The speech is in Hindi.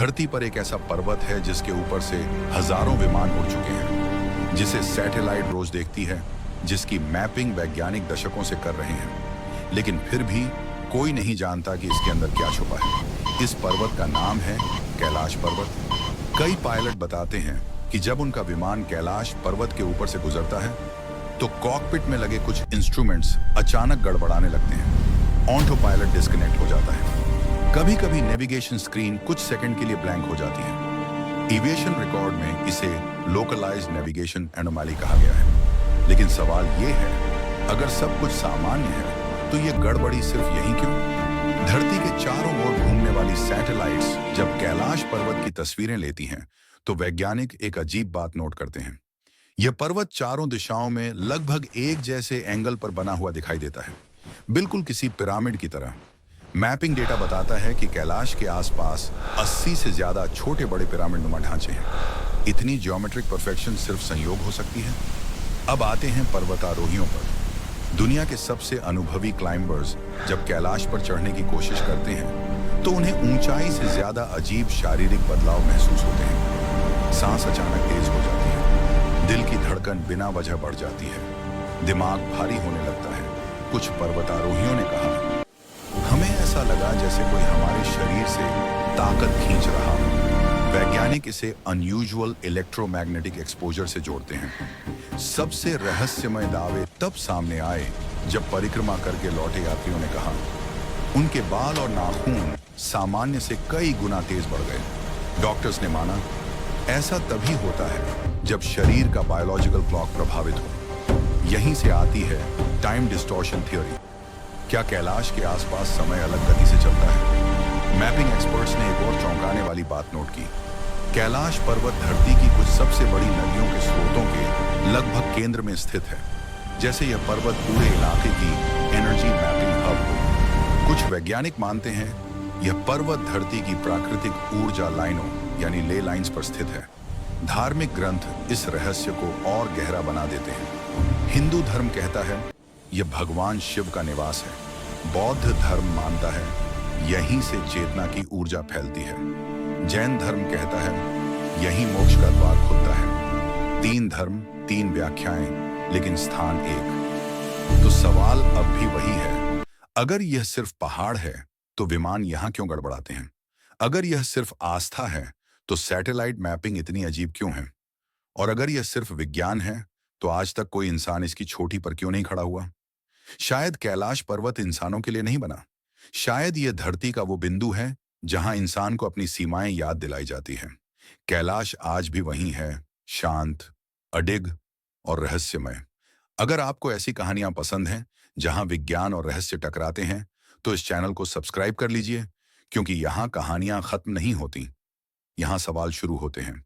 धरती पर एक ऐसा पर्वत है जिसके ऊपर से हजारों विमान उड़ चुके हैं, जिसे सैटेलाइट रोज देखती है, जिसकी मैपिंग वैज्ञानिक दशकों से कर रहे हैं, लेकिन फिर भी कोई नहीं जानता कि इसके अंदर क्या छुपा है। इस पर्वत का नाम है कैलाश पर्वत। कई पायलट बताते हैं कि जब उनका विमान कैलाश पर्वत के ऊपर से गुजरता है तो कॉकपिट में लगे कुछ इंस्ट्रूमेंट्स अचानक गड़बड़ाने लगते हैं। ऑटो पायलट डिस्कनेक्ट हो जाता है। कभी कभी नेविगेशन स्क्रीन कुछ सेकंड के लिए ब्लैंक हो जाती है। एविएशन रिकॉर्ड में इसे लोकलाइज्ड नेविगेशन एनोमैली कहा गया है। लेकिन सवाल ये है, अगर सब कुछ सामान्य है तो ये गड़बड़ी सिर्फ यहीं क्यों? धरती के चारों ओर घूमने वाली सैटेलाइट्स जब कैलाश पर्वत की तस्वीरें लेती हैं तो वैज्ञानिक एक अजीब बात नोट करते हैं। यह पर्वत चारों दिशाओं में लगभग एक जैसे एंगल पर बना हुआ दिखाई देता है, बिल्कुल किसी पिरामिड की तरह। मैपिंग डेटा बताता है कि कैलाश के आसपास 80 से ज्यादा छोटे बड़े पिरामिड नुमा ढांचे हैं। इतनी ज्योमेट्रिक परफेक्शन सिर्फ संयोग हो सकती है? अब आते हैं पर्वतारोहियों पर। दुनिया के सबसे अनुभवी क्लाइंबर्स जब कैलाश पर चढ़ने की कोशिश करते हैं तो उन्हें ऊंचाई से ज्यादा अजीब शारीरिक बदलाव महसूस होते हैं। सांस अचानक तेज हो जाती है, दिल की धड़कन बिना वजह बढ़ जाती है, दिमाग भारी होने लगता है। कुछ पर्वतारोहियों ने कहा, हमें ऐसा लगा जैसे कोई हमारे शरीर से ताकत खींच रहा हो। वैज्ञानिक इसे अनयूजुअल इलेक्ट्रोमैग्नेटिक एक्सपोजर से जोड़ते हैं। सबसे रहस्यमय दावे तब सामने आए जब परिक्रमा करके लौटे यात्रियों ने कहा उनके बाल और नाखून सामान्य से कई गुना तेज बढ़ गए। डॉक्टर्स ने माना ऐसा तभी होता है जब शरीर का बायोलॉजिकल क्लॉक प्रभावित हो। यहीं से आती है टाइम डिस्टॉर्शन थ्योरी। क्या कैलाश के आसपास समय अलग गति से चलता है? मैपिंग एक्सपर्ट्स ने एक और चौंकाने वाली बात नोट की। कैलाश पर्वत धरती की कुछ सबसे बड़ी नदियों के स्रोतों के लगभग केंद्र में स्थित है, जैसे यह पर्वत पूरे इलाके की एनर्जी मैपिंग हब हो। कुछ वैज्ञानिक मानते हैं यह पर्वत धरती की प्राकृतिक ऊर्जा लाइनों यानी ले लाइंस पर स्थित है। धार्मिक ग्रंथ इस रहस्य को और गहरा बना देते हैं। हिंदू धर्म कहता है यह भगवान शिव का निवास है। बौद्ध धर्म मानता है यहीं से चेतना की ऊर्जा फैलती है। जैन धर्म कहता है यहीं मोक्ष का द्वार खुलता है। तीन धर्म, तीन व्याख्याएं, लेकिन स्थान एक। तो सवाल अब भी वही है, अगर यह सिर्फ पहाड़ है तो विमान यहां क्यों गड़बड़ाते हैं? अगर यह सिर्फ आस्था है तो सैटेलाइट मैपिंग इतनी अजीब क्यों है? और अगर यह सिर्फ विज्ञान है तो आज तक कोई इंसान इसकी चोटी पर क्यों नहीं खड़ा हुआ? शायद कैलाश पर्वत इंसानों के लिए नहीं बना। शायद यह धरती का वो बिंदु है जहां इंसान को अपनी सीमाएं याद दिलाई जाती हैं। कैलाश आज भी वहीं है, शांत, अडिग और रहस्यमय। अगर आपको ऐसी कहानियां पसंद हैं जहां विज्ञान और रहस्य टकराते हैं तो इस चैनल को सब्सक्राइब कर लीजिए, क्योंकि यहां कहानियां खत्म नहीं होती, यहां सवाल शुरू होते हैं।